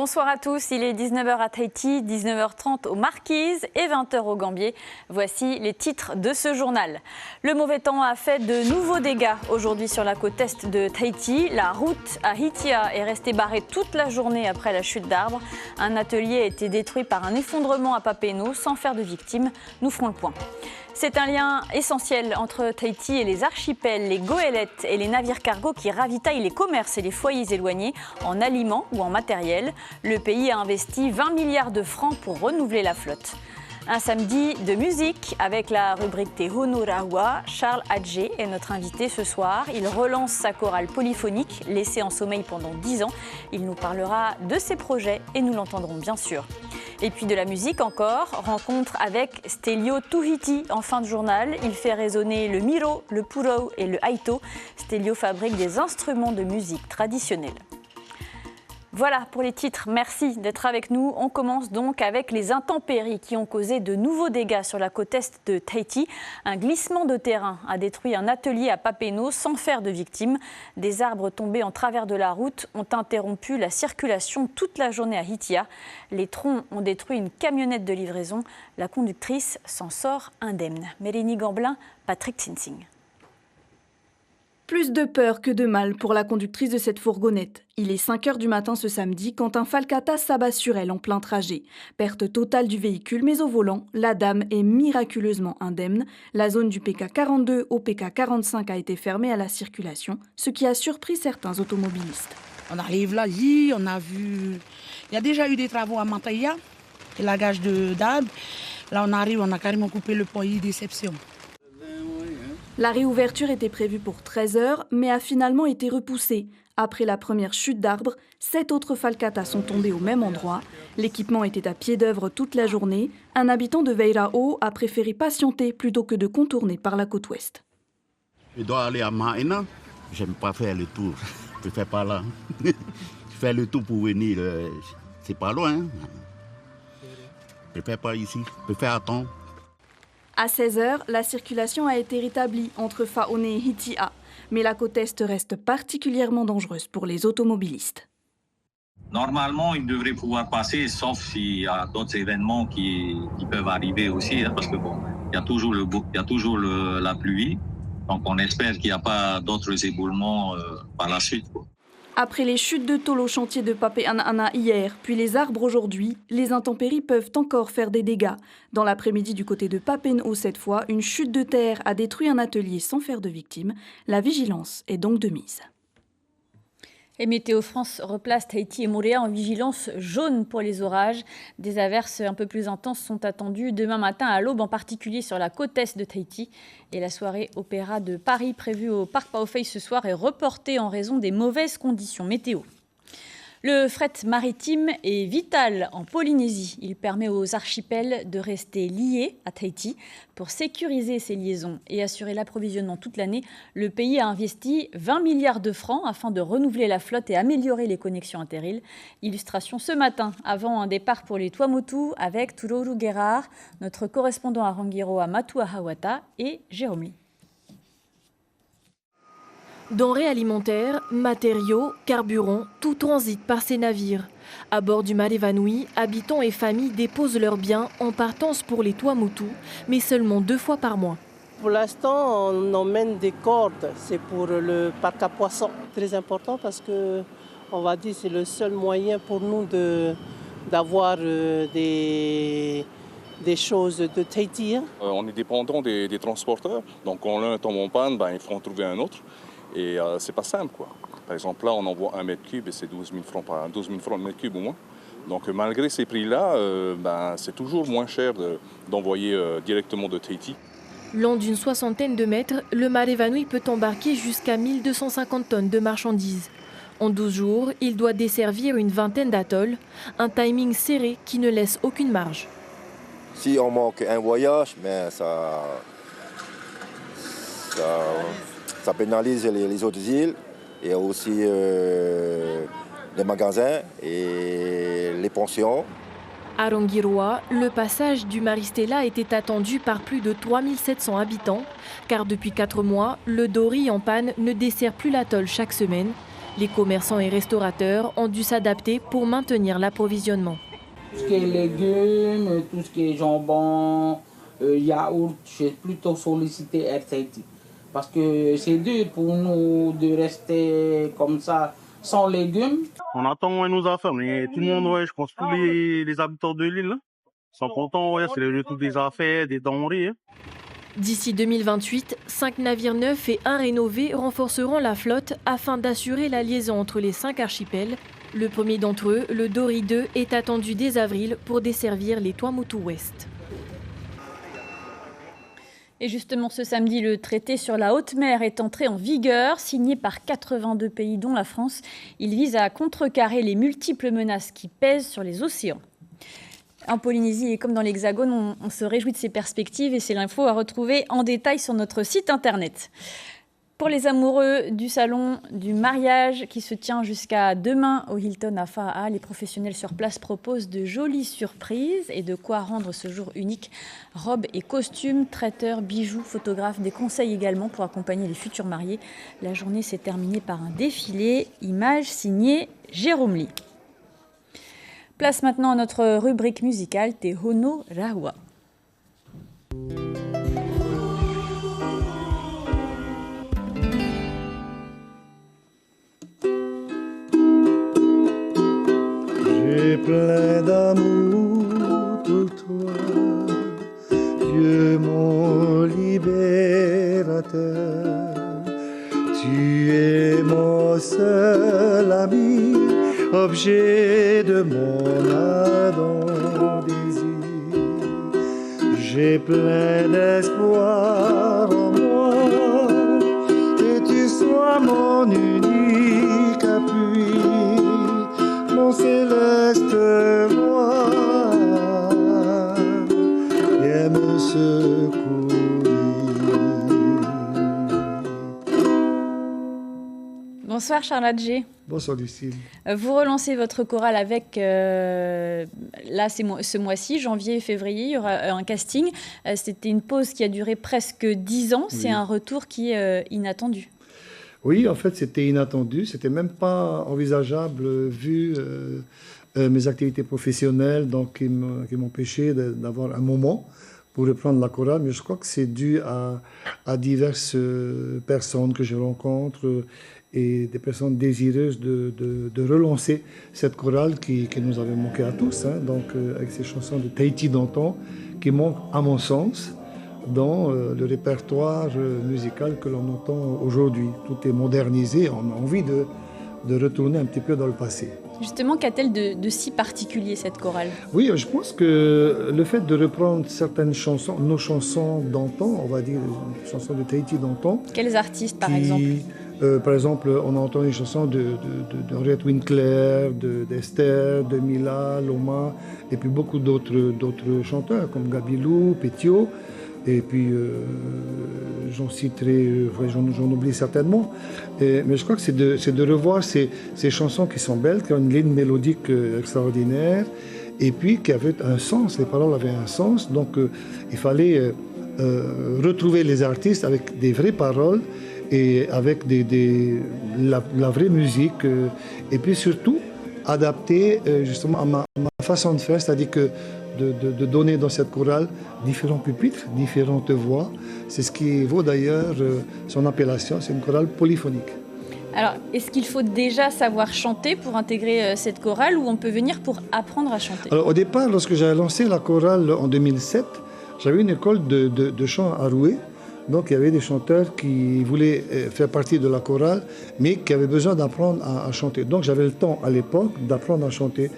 Bonsoir à tous, il est 19h à Tahiti, 19h30 aux Marquises et 20h au Gambier. Voici les titres de ce journal. Le mauvais temps a fait de nouveaux dégâts aujourd'hui sur la côte est de Tahiti. La route à Hitia est restée barrée toute la journée après la chute d'arbres. Un atelier a été détruit par un effondrement à Papeeno sans faire de victimes. Nous ferons le point. C'est un lien essentiel entre Tahiti et les archipels, les goélettes et les navires cargo qui ravitaillent les commerces et les foyers éloignés en aliments ou en matériel. Le pays a investi 20 milliards de francs pour renouveler la flotte. Un samedi de musique avec la rubrique Te Honoraua. Charles Adjé est notre invité ce soir. Il relance sa chorale polyphonique, laissée en sommeil pendant 10 ans. Il nous parlera de ses projets et nous l'entendrons bien sûr. Et puis de la musique encore, rencontre avec Stelio Tuhiti en fin de journal. Il fait résonner le miro, le puro et le aito. Stelio fabrique des instruments de musique traditionnels. Voilà pour les titres, merci d'être avec nous. On commence donc avec les intempéries qui ont causé de nouveaux dégâts sur la côte est de Tahiti. Un glissement de terrain a détruit un atelier à Papeeno sans faire de victimes. Des arbres tombés en travers de la route ont interrompu la circulation toute la journée à Hitia. Les troncs ont détruit une camionnette de livraison. La conductrice s'en sort indemne. Mérénie Gamblin, Patrick Tsinsing. Plus de peur que de mal pour la conductrice de cette fourgonnette. Il est 5 h du matin ce samedi quand un Falcata s'abat sur elle en plein trajet. Perte totale du véhicule, mais au volant, la dame est miraculeusement indemne. La zone du PK 42 au PK 45 a été fermée à la circulation, ce qui a surpris certains automobilistes. On arrive là, on a vu... Il y a déjà eu des travaux à Mantaya, la gage d'Ad. Là, on arrive, on a carrément coupé le pont déception. La réouverture était prévue pour 13 h, mais a finalement été repoussée. Après la première chute d'arbres, 7 autres Falcatas sont tombés au même endroit. L'équipement était à pied d'œuvre toute la journée. Un habitant de Veirao a préféré patienter plutôt que de contourner par la côte ouest. Je dois aller à Maena. J'aime pas faire le tour. Je ne fais pas là. Je fais le tour pour venir. C'est pas loin. Je ne fais pas ici. Je fais à temps. À 16 h, la circulation a été rétablie entre Faone et Hitia. Mais la côte est reste particulièrement dangereuse pour les automobilistes. Normalement, ils devraient pouvoir passer, sauf s'il y a d'autres événements qui peuvent arriver aussi, parce que bon, il y a toujours la pluie. Donc on espère qu'il n'y a pas d'autres éboulements par la suite. Après les chutes de tôle au chantier de Papeanana hier, puis les arbres aujourd'hui, les intempéries peuvent encore faire des dégâts. Dans l'après-midi du côté de Papeeno cette fois, une chute de terre a détruit un atelier sans faire de victimes. La vigilance est donc de mise. Et Météo France replace Tahiti et Moorea en vigilance jaune pour les orages. Des averses un peu plus intenses sont attendues demain matin à l'aube, en particulier sur la côte est de Tahiti. Et la soirée opéra de Paris prévue au Parc Paofei ce soir est reportée en raison des mauvaises conditions météo. Le fret maritime est vital en Polynésie. Il permet aux archipels de rester liés à Tahiti. Pour sécuriser ces liaisons et assurer l'approvisionnement toute l'année, le pays a investi 20 milliards de francs afin de renouveler la flotte et améliorer les connexions interiles. Illustration ce matin, avant un départ pour les Tuamotu avec Turoru Gerard, notre correspondant à Rangiroa Matua Hawata et Jérôme Lee. Denrées alimentaires, matériaux, carburant, tout transite par ces navires. À bord du Mare Vanui, habitants et familles déposent leurs biens en partance pour les Tuamotu, mais seulement 2 fois par mois. Pour l'instant, on emmène des cordes. C'est pour le parc à poissons. Très important parce que, on va dire, c'est le seul moyen pour nous d'avoir des choses de Tahiti. On est dépendant des transporteurs. Donc quand l'un tombe en panne, il faut en trouver un autre. Et c'est pas simple, quoi. Par exemple, là, on envoie 1 mètre cube et c'est 12 000 francs le mètre cube au moins. Donc malgré ces prix-là, c'est toujours moins cher d'envoyer directement de Tahiti. Long d'une 60aine de mètres, le Mare Vanui peut embarquer jusqu'à 1250 tonnes de marchandises. En 12 jours, il doit desservir une 20aine d'atolls, un timing serré qui ne laisse aucune marge. Si on manque un voyage, mais ça pénalise les autres îles et aussi les magasins et les pensions. À Rangiroa, le passage du Maristella était attendu par plus de 3700 habitants, car depuis 4 mois, le Dory en panne ne dessert plus l'atoll chaque semaine. Les commerçants et restaurateurs ont dû s'adapter pour maintenir l'approvisionnement. Tout ce qui est légumes, tout ce qui est jambon, yaourt, j'ai plutôt sollicité Air Tahiti. Parce que c'est dur pour nous de rester comme ça sans légumes. On attend nos affaires, mais tout le monde, je pense tous les habitants de l'île sont contents, c'est le retour des affaires, des denrées. D'ici 2028, 5 navires neufs et 1 rénové renforceront la flotte afin d'assurer la liaison entre les 5 archipels. Le premier d'entre eux, le Dory 2, est attendu dès avril pour desservir les Tuamotu Ouest. Et justement, ce samedi, le traité sur la haute mer est entré en vigueur, signé par 82 pays, dont la France. Il vise à contrecarrer les multiples menaces qui pèsent sur les océans. En Polynésie et comme dans l'Hexagone, on se réjouit de ces perspectives et c'est l'info à retrouver en détail sur notre site internet. Pour les amoureux du salon du mariage qui se tient jusqu'à demain au Hilton à Faa'a, les professionnels sur place proposent de jolies surprises et de quoi rendre ce jour unique. Robes et costumes, traiteurs, bijoux, photographes, des conseils également pour accompagner les futurs mariés. La journée s'est terminée par un défilé, images signées Jérôme Lee. Place maintenant à notre rubrique musicale Te Hono Rahua. J'ai plein d'amour pour toi, Dieu mon libérateur. Tu es mon seul ami, objet de mon ardent désir. J'ai plein d'espoir en moi, que tu sois mon unique appui, mon céleste roi, viens me secourir. Bonsoir Charles Adjé. Bonsoir Lucille. Vous relancez votre chorale avec, là ce mois-ci, janvier et février, il y aura un casting. C'était une pause qui a duré presque 10 ans, c'est un retour qui est inattendu. Oui, en fait c'était inattendu, c'était même pas envisageable vu mes activités professionnelles donc, qui m'empêchaient d'avoir un moment pour reprendre la chorale, mais je crois que c'est dû à diverses personnes que je rencontre et des personnes désireuses de relancer cette chorale qui nous avait manqué à tous, hein, donc avec ces chansons de Tahiti d'antan qui manquent à mon sens dans le répertoire musical que l'on entend aujourd'hui. Tout est modernisé, on a envie de retourner un petit peu dans le passé. Justement, qu'a-t-elle de si particulier cette chorale ? Oui, je pense que le fait de reprendre certaines chansons, nos chansons d'antan, on va dire les chansons de Tahiti d'antan. Quels artistes par exemple ? Par exemple, on a entendu les chansons de Henriette Winkler, d'Esther, de Mila, Loma, et puis beaucoup d'autres chanteurs comme Gabilou, Pétio, et puis j'en citerai, j'en oublie certainement. Mais je crois que c'est de revoir ces chansons qui sont belles, qui ont une ligne mélodique extraordinaire, et puis qui avaient un sens, les paroles avaient un sens, donc il fallait retrouver les artistes avec des vraies paroles, et avec la vraie musique, et puis surtout adapter justement à ma façon de faire, c'est-à-dire que de donner dans cette chorale différents pupitres, différentes voix. C'est ce qui vaut d'ailleurs son appellation, c'est une chorale polyphonique. Alors, est-ce qu'il faut déjà savoir chanter pour intégrer cette chorale ou on peut venir pour apprendre à chanter ? Alors, au départ, lorsque j'ai lancé la chorale en 2007, j'avais une école de chant à Roué. Donc il y avait des chanteurs qui voulaient faire partie de la chorale, mais qui avaient besoin d'apprendre à chanter. Donc j'avais le temps à l'époque d'apprendre à chanter.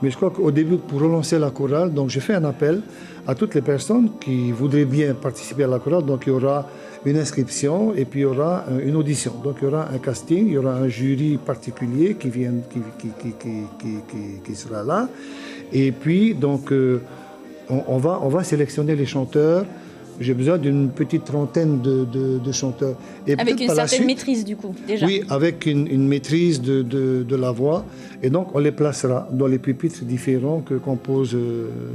Mais je crois qu'au début, pour relancer la chorale, donc j'ai fait un appel à toutes les personnes qui voudraient bien participer à la chorale. Donc il y aura une inscription et puis il y aura une audition. Donc il y aura un casting, il y aura un jury particulier qui sera là. Et puis donc on va sélectionner les chanteurs. J'ai besoin d'une petite trentaine de chanteurs. Et avec une certaine maîtrise du coup, déjà. Oui, avec une maîtrise de la voix. Et donc on les placera dans les pupitres différents que compose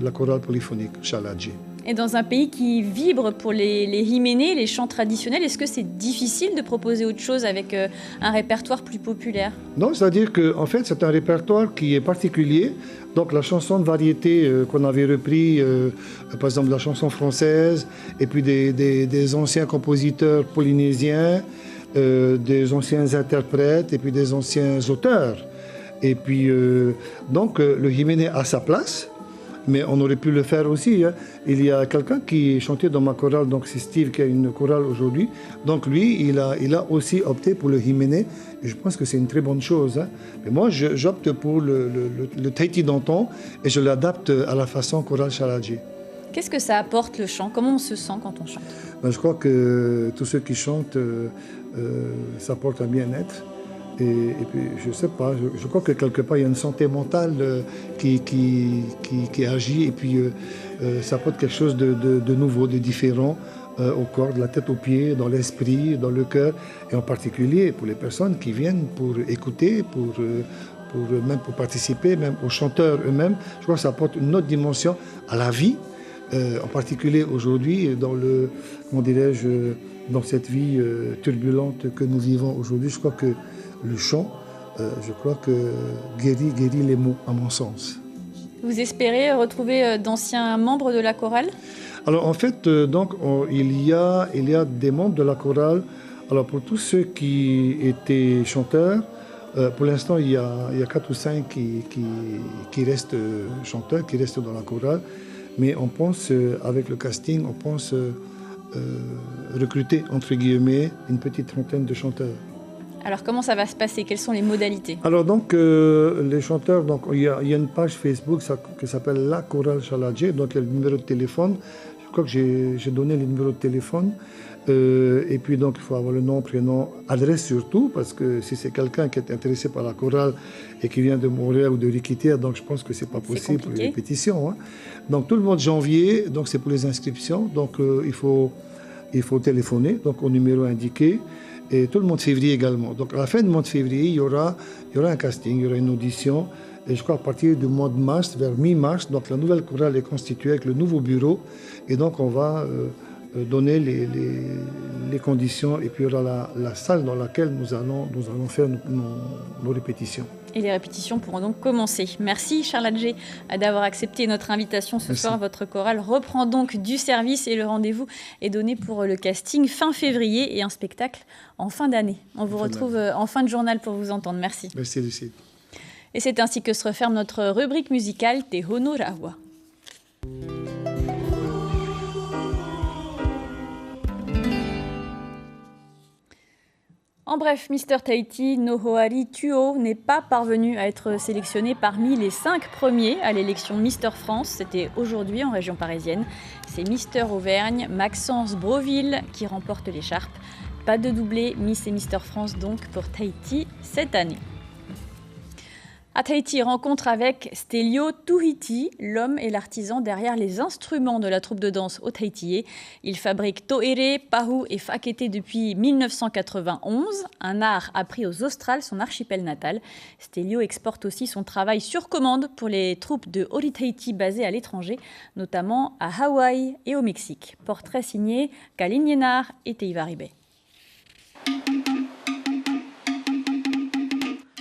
la chorale polyphonique Chaladji. Et dans un pays qui vibre pour les himénés, les chants traditionnels, est-ce que c'est difficile de proposer autre chose avec un répertoire plus populaire? Non, c'est-à-dire qu'en fait, c'est un répertoire qui est particulier. Donc la chanson de variété qu'on avait repris, par exemple la chanson française, et puis des anciens compositeurs polynésiens, des anciens interprètes, et puis des anciens auteurs. Et puis, donc, le Himéné a sa place. Mais on aurait pu le faire aussi. Hein. Il y a quelqu'un qui chantait dans ma chorale, donc c'est Steve qui a une chorale aujourd'hui. Donc lui, il a aussi opté pour le Himéné. Et je pense que c'est une très bonne chose. Hein. Mais moi, j'opte pour le Tahiti d'antan et je l'adapte à la façon chorale Chaladji. Qu'est-ce que ça apporte le chant? Comment on se sent quand on chante? Ben, je crois que tous ceux qui chantent, ça apporte un bien-être. Et puis, je ne sais pas, je crois que quelque part, il y a une santé mentale qui agit et puis ça apporte quelque chose de nouveau, de différent au corps, de la tête aux pieds, dans l'esprit, dans le cœur, et en particulier pour les personnes qui viennent pour écouter, même pour participer, même aux chanteurs eux-mêmes. Je crois que ça apporte une autre dimension à la vie, en particulier aujourd'hui, dans cette vie turbulente que nous vivons aujourd'hui. Je crois que le chant, je crois que guérit les mots, à mon sens. Vous espérez retrouver d'anciens membres de la chorale? Alors en fait, il y a des membres de la chorale. Alors pour tous ceux qui étaient chanteurs, pour l'instant il y a 4 ou 5 qui restent chanteurs, qui restent dans la chorale. Mais on pense, avec le casting, on pense recruter, entre guillemets, une petite trentaine de chanteurs. Alors comment ça va se passer? Quelles sont les modalités? Alors donc les chanteurs, donc il y a une page Facebook qui s'appelle La Chorale Chaladji, donc il y a le numéro de téléphone. Je crois que j'ai donné le numéro de téléphone. Et puis donc il faut avoir le nom, prénom, adresse surtout, parce que si c'est quelqu'un qui est intéressé par la chorale et qui vient de Montréal ou de Riquitea, donc je pense que c'est pas possible pour les répétitions. Hein. Donc tout le mois de janvier, donc c'est pour les inscriptions. Donc il faut téléphoner donc au numéro indiqué. Et tout le mois de février également. Donc à la fin du mois de février, il y aura un casting, il y aura une audition. Et je crois à partir du mois de mars, vers mi-mars, donc la nouvelle chorale est constituée avec le nouveau bureau. Et donc on va donner les conditions. Et puis il y aura la salle dans laquelle nous allons faire nos répétitions. Et les répétitions pourront donc commencer. Merci Charladji d'avoir accepté notre invitation ce soir. Votre chorale reprend donc du service et le rendez-vous est donné pour le casting fin février et un spectacle en fin d'année. On vous retrouve en fin de journal pour vous entendre. Merci. Merci Lucie. Et c'est ainsi que se referme notre rubrique musicale Te Honorawa. En bref, Mister Tahiti Nohoari Tuo n'est pas parvenu à être sélectionné parmi les 5 premiers à l'élection Mister France. C'était aujourd'hui en région parisienne. C'est Mister Auvergne, Maxence Broville qui remporte l'écharpe. Pas de doublé Miss et Mister France donc pour Tahiti cette année. À Tahiti, rencontre avec Stelio Tuhiti, l'homme et l'artisan derrière les instruments de la troupe de danse au Tahitié. Il fabrique toere, pahu et fakete depuis 1991, un art appris aux Australes, son archipel natal. Stelio exporte aussi son travail sur commande pour les troupes de Ori Tahiti basées à l'étranger, notamment à Hawaï et au Mexique. Portrait signé Kalin Yenar et Teiva Ribet.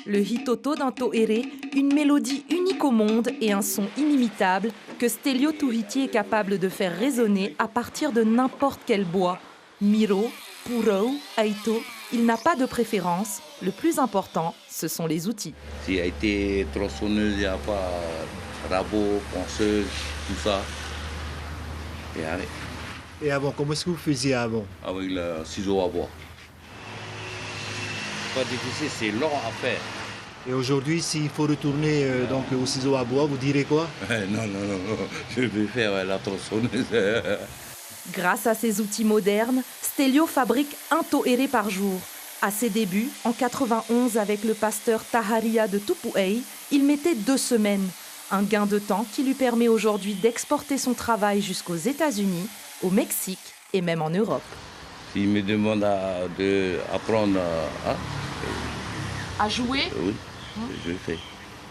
Le hitoto d'un toere, une mélodie unique au monde et un son inimitable que Stelio Tuhiti est capable de faire résonner à partir de n'importe quel bois. Miro, puro, aito, il n'a pas de préférence. Le plus important, ce sont les outils. S'il a été tronçonneuse, il n'y a pas rabot, ponceuse, tout ça. Et avant, comment est-ce que vous faisiez avant? Avec le ciseau à bois. Pas difficile, c'est long à faire. Et aujourd'hui, s'il faut retourner donc au ciseau à bois, vous direz quoi? Non, je vais faire la tronçonneuse. Grâce à ces outils modernes, Stelio fabrique un toere par jour. À ses débuts, en 91, avec le pasteur Taharia de Tupuei, il mettait 2 semaines. Un gain de temps qui lui permet aujourd'hui d'exporter son travail jusqu'aux États-Unis, au Mexique et même en Europe. S'il me demande d'apprendre à jouer, oui, je le fais.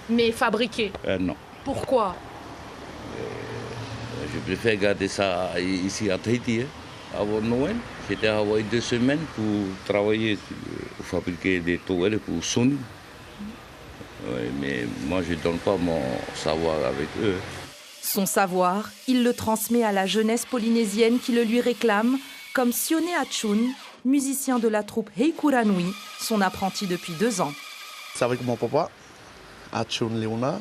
Mais fabriquer? Non. Pourquoi? Je préfère garder ça ici à Tahiti, avant Noël. J'étais à Hawaï 2 semaines pour travailler, pour fabriquer des toiles pour Sony. Ouais, mais moi, je ne donne pas mon savoir avec eux. Son savoir, il le transmet à la jeunesse polynésienne qui le lui réclame, comme Sione Achun, musicien de la troupe Heikuranui, son apprenti depuis 2 ans. C'est avec mon papa, Achun Leona.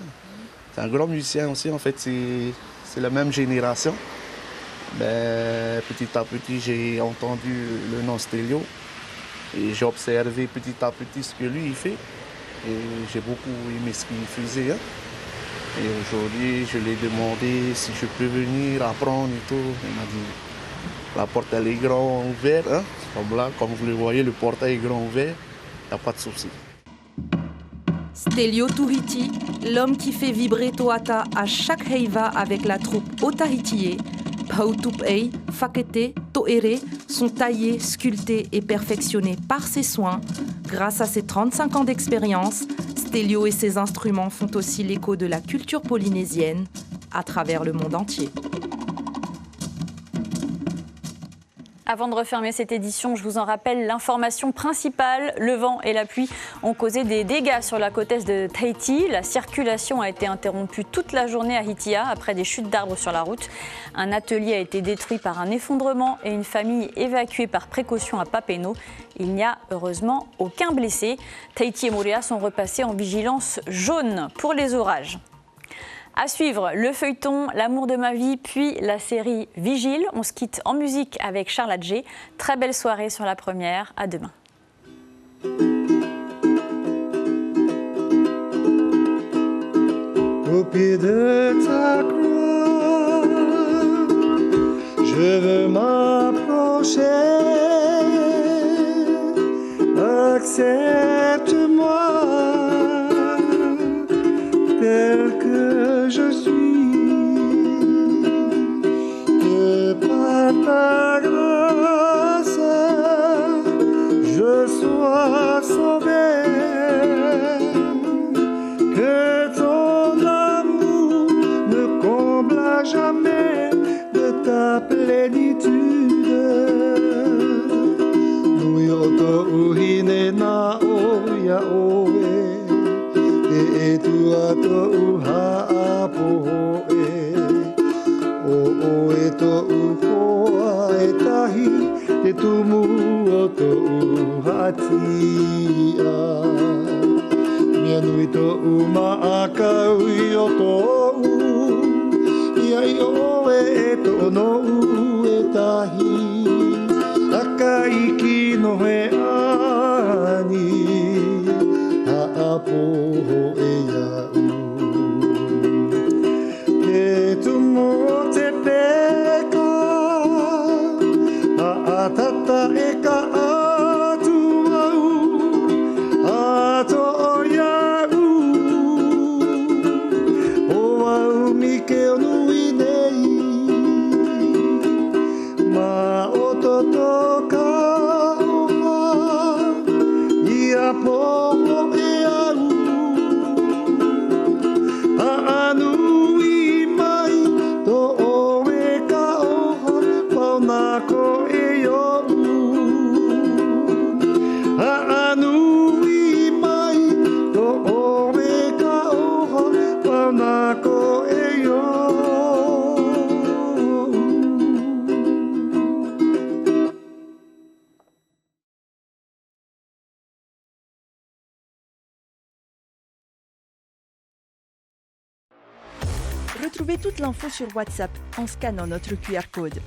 C'est un grand musicien aussi, en fait, c'est la même génération. Mais petit à petit, j'ai entendu le nom Stelio et j'ai observé petit à petit ce que lui il fait. Et j'ai beaucoup aimé ce qu'il faisait. Hein. Et aujourd'hui, je lui ai demandé si je peux venir apprendre et tout. Il m'a dit, la porte elle est grande ouverte. Hein. Comme là, comme vous le voyez, le portail est grand ouvert. Il n'y a pas de souci. Stelio Tuhiti, l'homme qui fait vibrer Toata à chaque heiva avec la troupe Otahitie, Pautupei, Fakete, Toere sont taillés, sculptés et perfectionnés par ses soins. Grâce à ses 35 ans d'expérience, Stelio et ses instruments font aussi l'écho de la culture polynésienne à travers le monde entier. Avant de refermer cette édition, je vous en rappelle l'information principale. Le vent et la pluie ont causé des dégâts sur la côte est de Tahiti. La circulation a été interrompue toute la journée à Hitia après des chutes d'arbres sur la route. Un atelier a été détruit par un effondrement et une famille évacuée par précaution à Papeno. Il n'y a heureusement aucun blessé. Tahiti et Moorea sont repassés en vigilance jaune pour les orages. À suivre, le feuilleton L'amour de ma vie, puis la série Vigile. On se quitte en musique avec Charles Adjé. Très belle soirée sur la première. À demain. Au pied de ta croix, je veux m'approcher. Accepte-moi tel que je suis, que par ta grâce je sois sauvé, que ton amour me comble à jamais de ta plénitude. Nuyoto uhine na oya oe, e tua to uha apo e, o e to upoa e tahi, te tumu o to uha tia. Mia nui to umaaka ui o to u, iai o e to no u e tahi, akaiki no he ani. Apo e ia ke tu mo te peka a tata e ka atu au ato ia o au mi ke o nui nei ma o to toka o ma ia po Retrouvez toute l'info sur WhatsApp en scannant notre QR code.